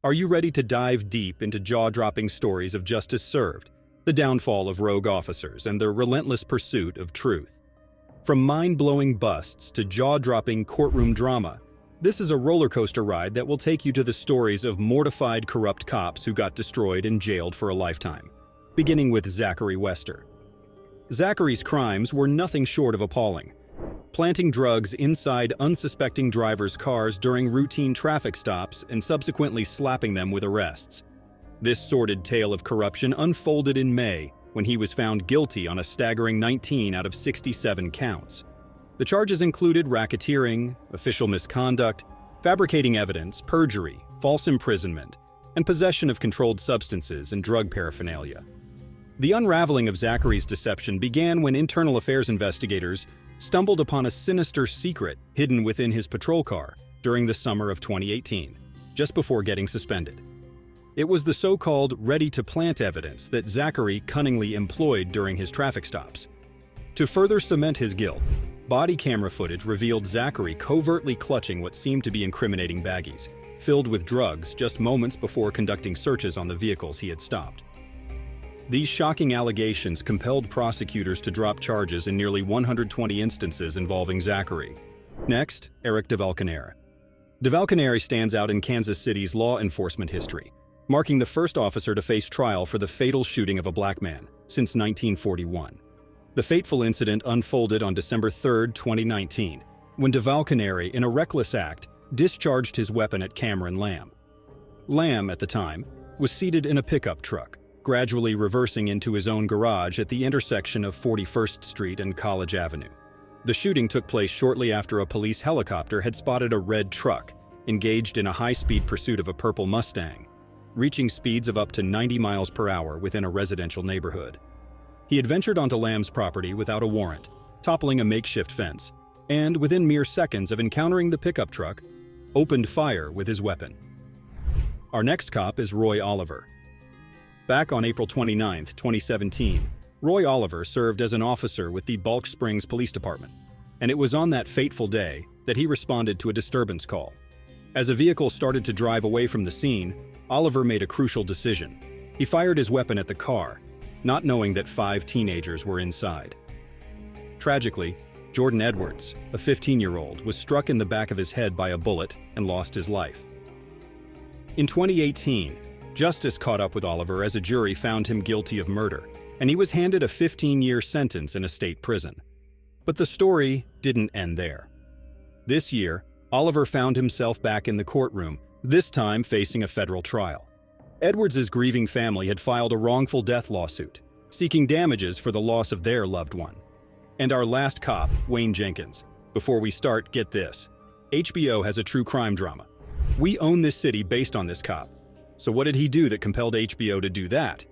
Are you ready to dive deep into jaw-dropping stories of justice served, the downfall of rogue officers, and their relentless pursuit of truth? From mind-blowing busts to jaw-dropping courtroom drama, this is a roller coaster ride that will take you to the stories of mortified corrupt cops who got destroyed and jailed for a lifetime. Beginning with Zachary Wester. Zachary's crimes were nothing short of appalling. Planting drugs inside unsuspecting drivers' cars during routine traffic stops and subsequently slapping them with arrests. This sordid tale of corruption unfolded in May when he was found guilty on a staggering 19 out of 67 counts. The charges included racketeering, official misconduct, fabricating evidence, perjury, false imprisonment, and possession of controlled substances and drug paraphernalia. The unraveling of Zachary's deception began when internal affairs investigators stumbled upon a sinister secret hidden within his patrol car during the summer of 2018, just before getting suspended. It was the so-called ready-to-plant evidence that Zachary cunningly employed during his traffic stops. To further cement his guilt, body camera footage revealed Zachary covertly clutching what seemed to be incriminating baggies, filled with drugs just moments before conducting searches on the vehicles he had stopped. These shocking allegations compelled prosecutors to drop charges in nearly 120 instances involving Zachary. Next, Eric DeValcanaire. DeValcanaire stands out in Kansas City's law enforcement history, marking the first officer to face trial for the fatal shooting of a black man since 1941. The fateful incident unfolded on December 3, 2019, when DeValcanaire, in a reckless act, discharged his weapon at Cameron Lamb. Lamb, at the time, was seated in a pickup truck, gradually reversing into his own garage at the intersection of 41st Street and College Avenue. The shooting took place shortly after a police helicopter had spotted a red truck engaged in a high-speed pursuit of a purple Mustang, reaching speeds of up to 90 miles per hour within a residential neighborhood. He had ventured onto Lamb's property without a warrant, toppling a makeshift fence, and within mere seconds of encountering the pickup truck, opened fire with his weapon. Our next cop is Roy Oliver. Back on April 29, 2017, Roy Oliver served as an officer with the Balch Springs Police Department, and it was on that fateful day that he responded to a disturbance call. As a vehicle started to drive away from the scene, Oliver made a crucial decision. He fired his weapon at the car, not knowing that 5 teenagers were inside. Tragically, Jordan Edwards, a 15-year-old, was struck in the back of his head by a bullet and lost his life. In 2018, justice caught up with Oliver as a jury found him guilty of murder, and he was handed a 15-year sentence in a state prison. But the story didn't end there. This year, Oliver found himself back in the courtroom, this time facing a federal trial. Edwards' grieving family had filed a wrongful death lawsuit, seeking damages for the loss of their loved one. And our last cop, Wayne Jenkins. Before we start, get this. HBO has a true crime drama. We own this city based on this cop. So what did he do that compelled HBO to do that?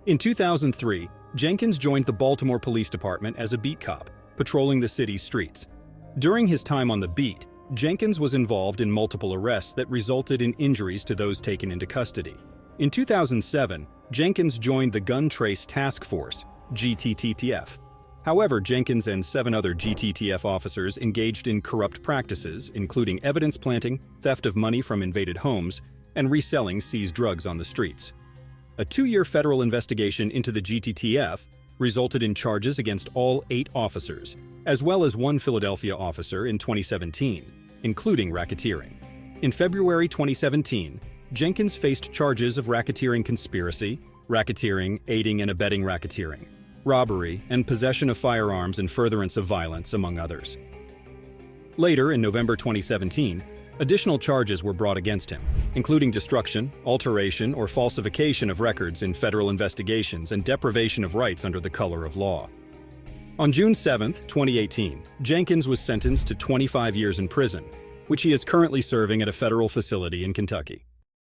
In 2003, Jenkins joined the Baltimore Police Department as a beat cop, patrolling the city's streets. During his time on the beat, Jenkins was involved in multiple arrests that resulted in injuries to those taken into custody. In 2007, Jenkins joined the Gun Trace Task Force, GTTF. However, Jenkins and 7 other GTTF officers engaged in corrupt practices, including evidence planting, theft of money from invaded homes, and reselling seized drugs on the streets. A 2-year federal investigation into the GTTF resulted in charges against all 8 officers, as well as 1 Philadelphia officer in 2017, including racketeering. In February 2017, Jenkins faced charges of racketeering conspiracy, racketeering, aiding and abetting racketeering, robbery, and possession of firearms in furtherance of violence, among others. Later, in November 2017, additional charges were brought against him, including destruction, alteration, or falsification of records in federal investigations and deprivation of rights under the color of law. On June 7, 2018, Jenkins was sentenced to 25 years in prison, which he is currently serving at a federal facility in Kentucky.